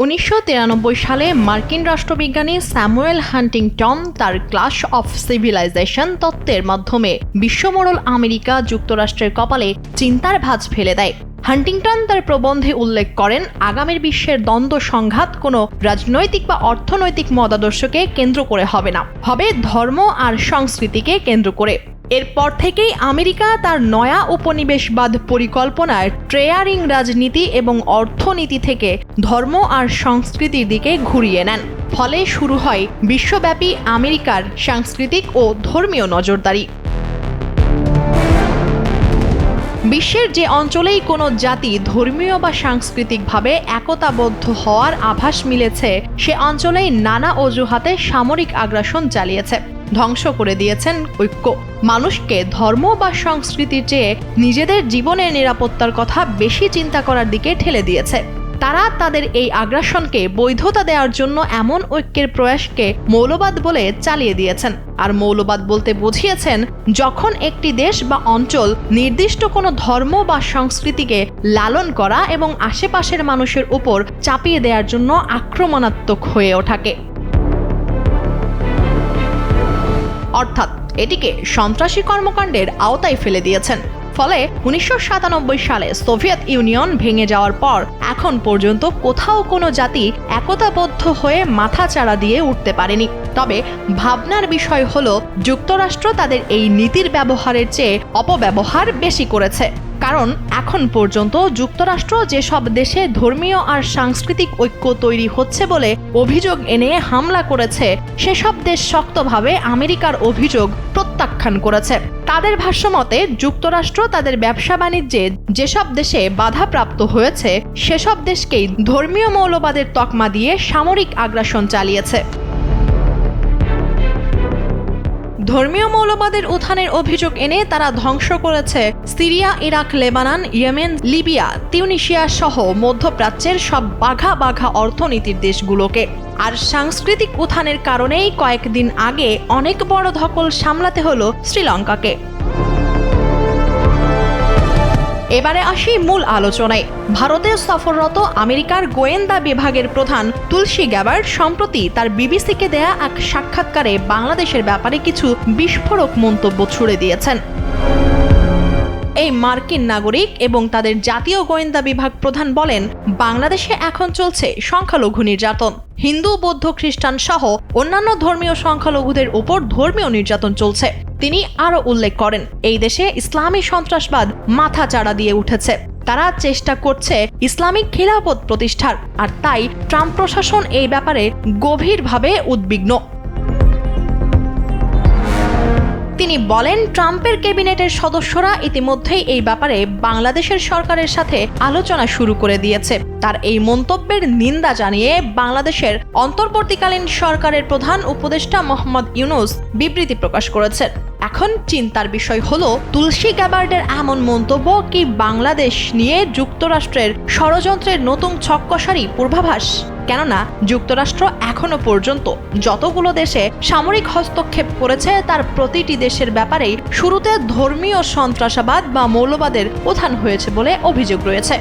1993 সালে মার্কিন রাষ্ট্রবিজ্ঞানী Samuel Huntington তার ক্লাশ অফ সিভিলাইজেশন তত্ত্বের মাধ্যমে বিশ্বমোড়ল আমেরিকা যুক্তরাষ্ট্রের কপালে চিন্তার ভাঁজ ফেলে দেয়। হান্টিংটন তার প্রবন্ধে উল্লেখ করেন, আগামীর বিশ্বের দ্বন্দ্ব সংঘাত কোনো রাজনৈতিক বা অর্থনৈতিক মতাদর্শকে কেন্দ্র করে হবে না, হবে ধর্ম আর সংস্কৃতিকে কেন্দ্র করে। এরপর থেকেই আমেরিকা তার নয়া উপনিবেশবাদ পরিকল্পনার ট্রেয়ারিং রাজনীতি এবং অর্থনীতি থেকে ধর্ম আর সংস্কৃতির দিকে ঘুরিয়ে নেন। ফলে শুরু হয় বিশ্বব্যাপী আমেরিকার সাংস্কৃতিক ও ধর্মীয় নজরদারি। বিশ্বের যে অঞ্চলেই কোনো জাতি ধর্মীয় বা সাংস্কৃতিকভাবে একতাবদ্ধ হওয়ার আভাস মিলেছে, সে অঞ্চলেই নানা অজুহাতে সামরিক আগ্রাসন চালিয়েছে, ধ্বংস করে দিয়েছেন ঐক্য। মানুষকে ধর্ম বা সংস্কৃতির চেয়ে নিজেদের জীবনের নিরাপত্তার কথা বেশি চিন্তা করার দিকে ঠেলে দিয়েছে। তারা তাদের এই আগ্রাসনকে বৈধতা দেওয়ার জন্য এমন ঐক্যের প্রয়াসকে মৌলবাদ বলে চালিয়ে দিয়েছেন। আর মৌলবাদ বলতে বুঝিয়েছেন যখন একটি দেশ বা অঞ্চল নির্দিষ্ট কোনো ধর্ম বা সংস্কৃতিকে লালন করা এবং আশেপাশের মানুষের উপর চাপিয়ে দেওয়ার জন্য আক্রমণাত্মক হয়ে ওঠাকে, অর্থাৎ এটিকে সন্ত্রাসী কর্মকাণ্ডের আওতায় ফেলে দিয়েছেন। ফলে 1997 সালে সোভিয়েত ইউনিয়ন ভেঙে যাওয়ার পর এখন পর্যন্ত কোথাও কোনো জাতি একতাবদ্ধ হয়ে মাথাচাড়া দিয়ে উঠতে পারেনি। তবে ভাবনার বিষয় হলো, যুক্তরাষ্ট্র তাদের এই নীতির ব্যবহারের চেয়ে অপব্যবহার বেশি করেছে। কারণ এখন পর্যন্ত যুক্তরাষ্ট্র যেসব দেশে ধর্মীয় আর সাংস্কৃতিক ঐক্য তৈরি হচ্ছে বলে অভিযোগ এনে হামলা করেছে, সেসব দেশ শক্তভাবে আমেরিকার অভিযোগ প্রত্যাখ্যান করেছে। তাদের ভাষ্যমতে যুক্তরাষ্ট্র তাদের ব্যবসা বাণিজ্যে যেসব দেশে বাধাপ্রাপ্ত হয়েছে, সেসব দেশকেই ধর্মীয় মৌলবাদের তকমা দিয়ে সামরিক আগ্রাসন চালিয়েছে। ধর্মীয় মৌলবাদের উত্থানের অভিযোগ এনে তারা ধ্বংস করেছে Syria, Iraq, Lebanon, Yemen, Libya, Tunisia সহ মধ্যপ্রাচ্যের সব বাঘা বাঘা অর্থনীতির দেশগুলোকে। আর সাংস্কৃতিক উত্থানের কারণেই কয়েকদিন আগে অনেক বড় ধকল সামলাতে হলো শ্রীলঙ্কাকে। এবারে আসি মূল আলোচনায়। ভারতে সফররত আমেরিকার গোয়েন্দা বিভাগের প্রধান তুলসী গ্যাবার্ড সম্প্রতি তার বিবিসিকে দেয়া এক সাক্ষাৎকারে বাংলাদেশের ব্যাপারে কিছু বিস্ফোরক মন্তব্য ছুড়ে দিয়েছেন। এই মার্কিন নাগরিক এবং তাদের জাতীয় গোয়েন্দা বিভাগ প্রধান বলেন, বাংলাদেশে এখন চলছে সংখ্যালঘু নির্যাতন। হিন্দু, বৌদ্ধ, খ্রিস্টান সহ অন্যান্য ধর্মীয় সংখ্যালঘুদের উপর ধর্মীয় নির্যাতন চলছে। তিনি আরও উল্লেখ করেন, এই দেশে ইসলামী সন্ত্রাসবাদ মাথাচাড়া দিয়ে উঠেছে। তারা চেষ্টা করছে ইসলামিক খিলাফত প্রতিষ্ঠার, আর তাই ট্রাম্প প্রশাসন এই ব্যাপারে গভীরভাবে উদ্বিগ্ন। তিনি বলেন, ট্রাম্পের ক্যাবিনেটের সদস্যরা ইতিমধ্যেই এই ব্যাপারে বাংলাদেশের সরকারের সাথে আলোচনা শুরু করে দিয়েছে। তার এই মন্তব্যের নিন্দা জানিয়ে বাংলাদেশের অন্তর্বর্তীকালীন সরকারের প্রধান উপদেষ্টা মোহাম্মদ ইউনূস বিবৃতি প্রকাশ করেছেন। এখন চিন্তার বিষয় হলো, তুলসী গ্যাবার্ডের এমন মন্তব্য কি বাংলাদেশ নিয়ে যুক্তরাষ্ট্রের ষড়যন্ত্রের নতুন ছক্কসারি পূর্বাভাস? কেননা যুক্তরাষ্ট্র এখনো পর্যন্ত যতগুলো দেশে সামরিক হস্তক্ষেপ করেছে, তার প্রতিটি দেশের ব্যাপারেই শুরুতে ধর্মীয় সন্ত্রাসবাদ বা মৌলবাদের উত্থান হয়েছে বলে অভিযোগ রয়েছে।